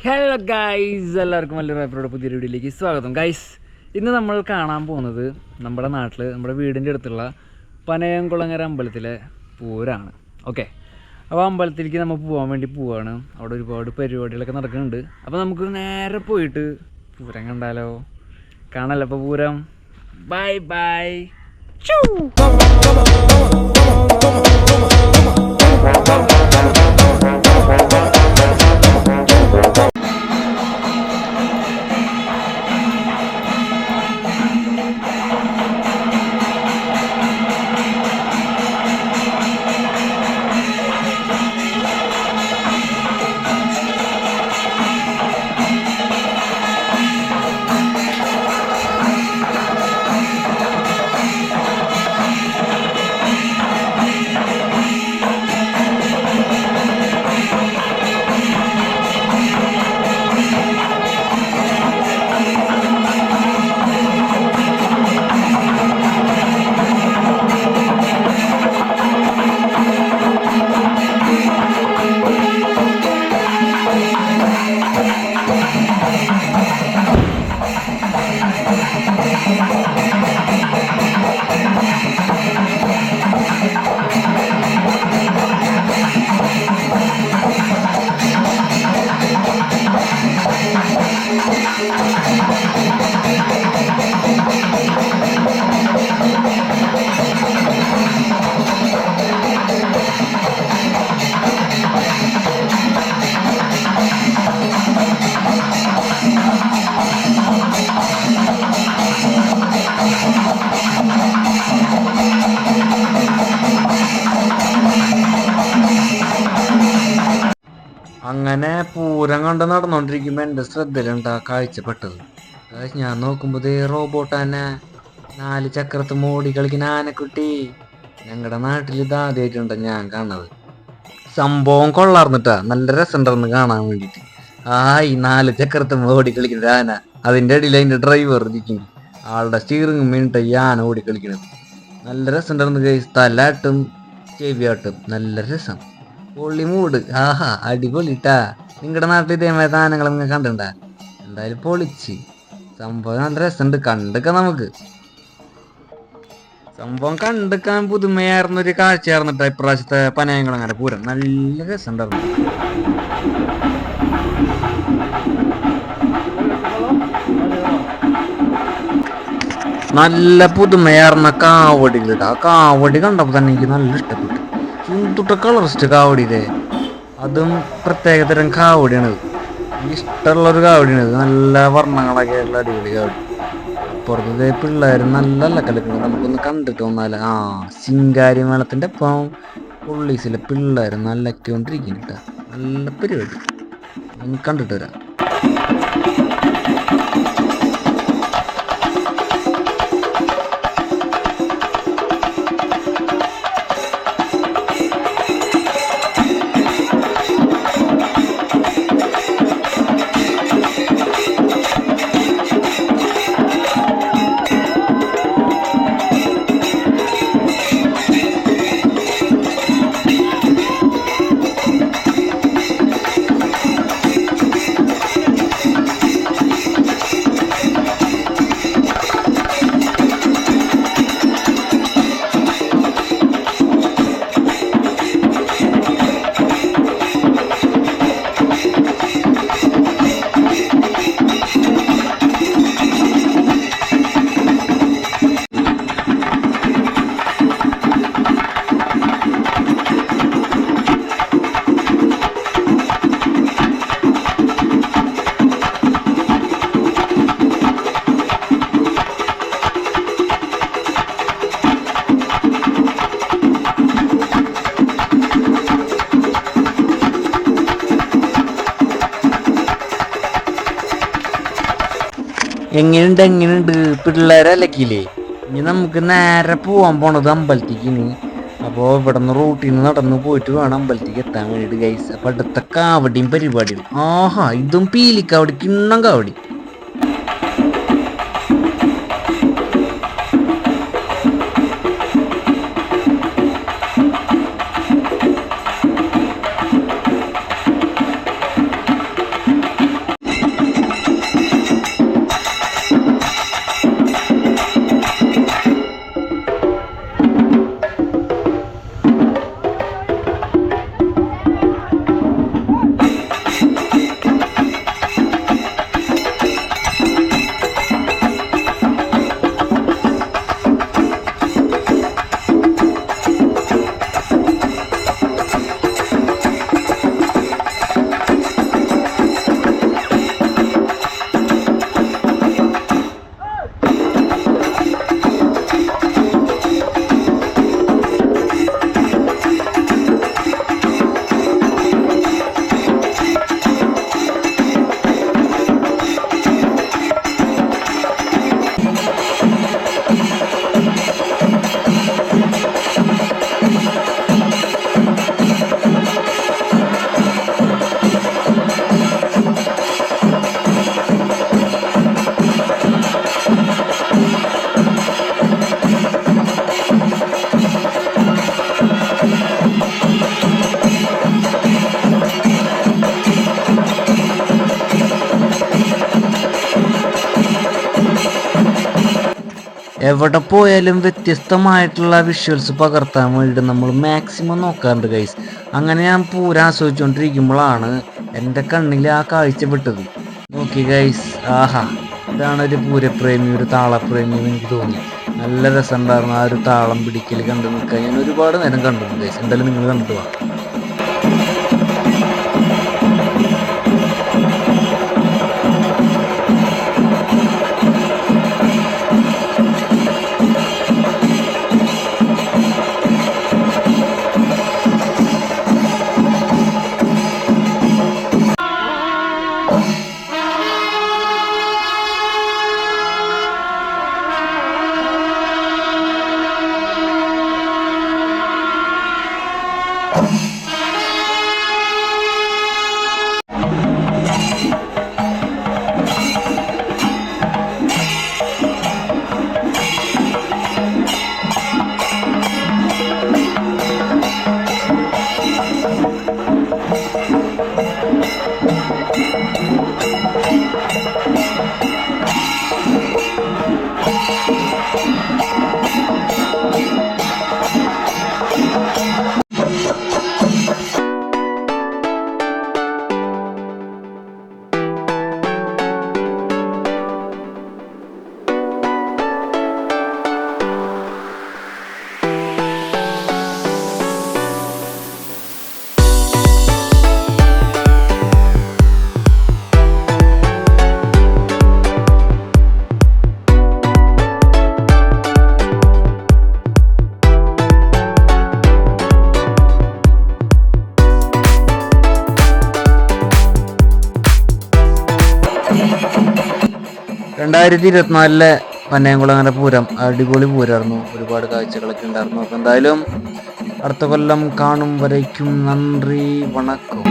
Hello guys, എല്ലാവർക്കും വലിയ പേപ്പറുടെ പുതിയ വീഡിയോയിലേക്ക് സ്വാഗതം. ഗൈസ്, ഇന്ന് നമ്മൾ കാണാൻ പോകുന്നത് നമ്മുടെ നാട്ടിൽ നമ്മുടെ വീടിൻ്റെ അടുത്തുള്ള പനയംകുളങ്ങര അമ്പലത്തിലെ പൂരാണ്. ഓക്കെ, അപ്പോൾ അമ്പലത്തിലേക്ക് നമ്മൾ പോകാൻ വേണ്ടി പോവുകയാണ്. അവിടെ ഒരുപാട് പരിപാടികളൊക്കെ നടക്കുന്നുണ്ട്. അപ്പോൾ നമുക്ക് നേരെ പോയിട്ട് പൂരം കണ്ടാലോ? കാണാലോ അപ്പോൾ പൂരം. Bye bye. അങ്ങനെ പൂരം കണ്ട് നടന്നുകൊണ്ടിരിക്കുമ്പോൾ എൻ്റെ ശ്രദ്ധയിലുണ്ട് ആ കാഴ്ചപ്പെട്ടത്. ഞാൻ നോക്കുമ്പോൾ റോബോട്ടാന 4 ചക്രത്ത് മോടി കളിക്കുന്ന ആനക്കുട്ടി. ഞങ്ങളുടെ നാട്ടിൽ ഇത് ആദ്യമായിട്ടുണ്ട് ഞാൻ കാണുന്നത്. സംഭവം കൊള്ളാർന്നിട്ടാ, നല്ല രസമുണ്ടെന്ന് കാണാൻ വേണ്ടിയിട്ട്. ഈ 4 ചക്രത്ത് മോടി കളിക്കുന്ന ആന, അതിൻ്റെ ഇടയിൽ അതിൻ്റെ ഡ്രൈവർ ഇരിക്കുന്നു, ആളുടെ സ്റ്റീറിങ് മീനിട്ട് ഈ ആന ഓടി കളിക്കുന്നത്. നല്ല രസമുണ്ടായിരുന്നു. തലാട്ടും ചെവിയാട്ടും നല്ല രസം. പൊള്ളി മൂട്, അടിപൊളിട്ടാ. നിങ്ങളുടെ നാട്ടിൽ ഇതേമാതിരി സാധനങ്ങൾ നിങ്ങൾ കണ്ടിട്ടുണ്ടാ? എന്തായാലും പൊളിച്ച് സംഭവം നല്ല രസമുണ്ട്. കണ്ടിക്കാം നമുക്ക്. സംഭവം കണ്ടിക്കാൻ പുതുമയായിരുന്നൊരു കാഴ്ചയായിരുന്നിട്ടാ ഇപ്രാവശ്യത്തെ പനയംകുളങ്ങര പൂരം. നല്ല രസമുണ്ടായിരുന്നു. നല്ല പുതുമയാർന്ന കാവടികളിട്ടാ. ആ കാവടി കണ്ടപ്പോൾ തന്നെ എനിക്ക് നല്ല ഇഷ്ടപ്പെട്ടു. ചുണ്ടുട്ട കളറിസ്റ്റ് കാവടിയില്ലേ, അതും പ്രത്യേകതരം കാവടിയാണത്. ഇഷ്ടമുള്ളൊരു കാവടിയാണത്. നല്ല വർണ്ണങ്ങളൊക്കെ ഉള്ള അടിപൊളി കാവടി. പുറത്തത്തെ പിള്ളേർ നല്ല കളിക്കുന്നത്. നമുക്കൊന്ന് കണ്ടിട്ട് വന്നാല് ശിങ്കാരി മേളത്തിൻ്റെ ഒപ്പം പോലീസിലെ പിള്ളേർ നല്ല കൊണ്ടിരിക്കുന്നുണ്ട്. നല്ല പരിപാടി. ഒന്ന് കണ്ടിട്ട് വരാം. എങ്ങനെയുണ്ട് പിള്ളേരലക്കില്ലേ? ഇനി നമുക്ക് നേരെ പോവാൻ പോണത് അമ്പലത്തേക്കിന്. അപ്പോൾ ഇവിടെ നിന്ന് റൂട്ടിൽ നിന്ന് നടന്ന് പോയിട്ട് വേണം അമ്പലത്തേക്ക് എത്താൻ വേണ്ടിയിട്ട് ഗൈസ്. അപ്പം അടുത്ത കാവടിയും പരിപാടിയും. ഇതും പീലിക്കാവടി, കിണ്ണം കാവടി. എവിടെ പോയാലും വ്യത്യസ്തമായിട്ടുള്ള വിഷ്വൽസ് പകർത്താൻ വേണ്ടിയിട്ട് നമ്മൾ മാക്സിമം നോക്കാറുണ്ട് ഗൈസ്. അങ്ങനെ ഞാൻ പൂരം ആസ്വദിച്ചുകൊണ്ടിരിക്കുമ്പോഴാണ് എൻ്റെ കണ്ണിൽ ആ കാഴ്ച വിട്ടത്. നോക്കി ഗൈസ്, ആഹാ, ഇതാണ് ഒരു പൂരപ്രേമി, ഒരു താളപ്രേമി എന്ന് എനിക്ക് തോന്നി. നല്ല രസമുണ്ടായിരുന്നു ആ ഒരു താളം പിടിക്കൽ കണ്ടു നിൽക്കാൻ. ഞാൻ ഒരുപാട് നേരം കണ്ടു ഗൈസ്. എന്തായാലും നിങ്ങൾ കണ്ടിട്ട് വാ. 2024 പനയംകുളങ്ങര പൂരം അടിപൊളി പൂരമായിരുന്നു. ഒരുപാട് കാഴ്ചകളൊക്കെ ഉണ്ടായിരുന്നു. അപ്പോൾ എന്തായാലും അടുത്ത കൊല്ലം കാണും വരയ്ക്കും നന്ദി, വണക്കം.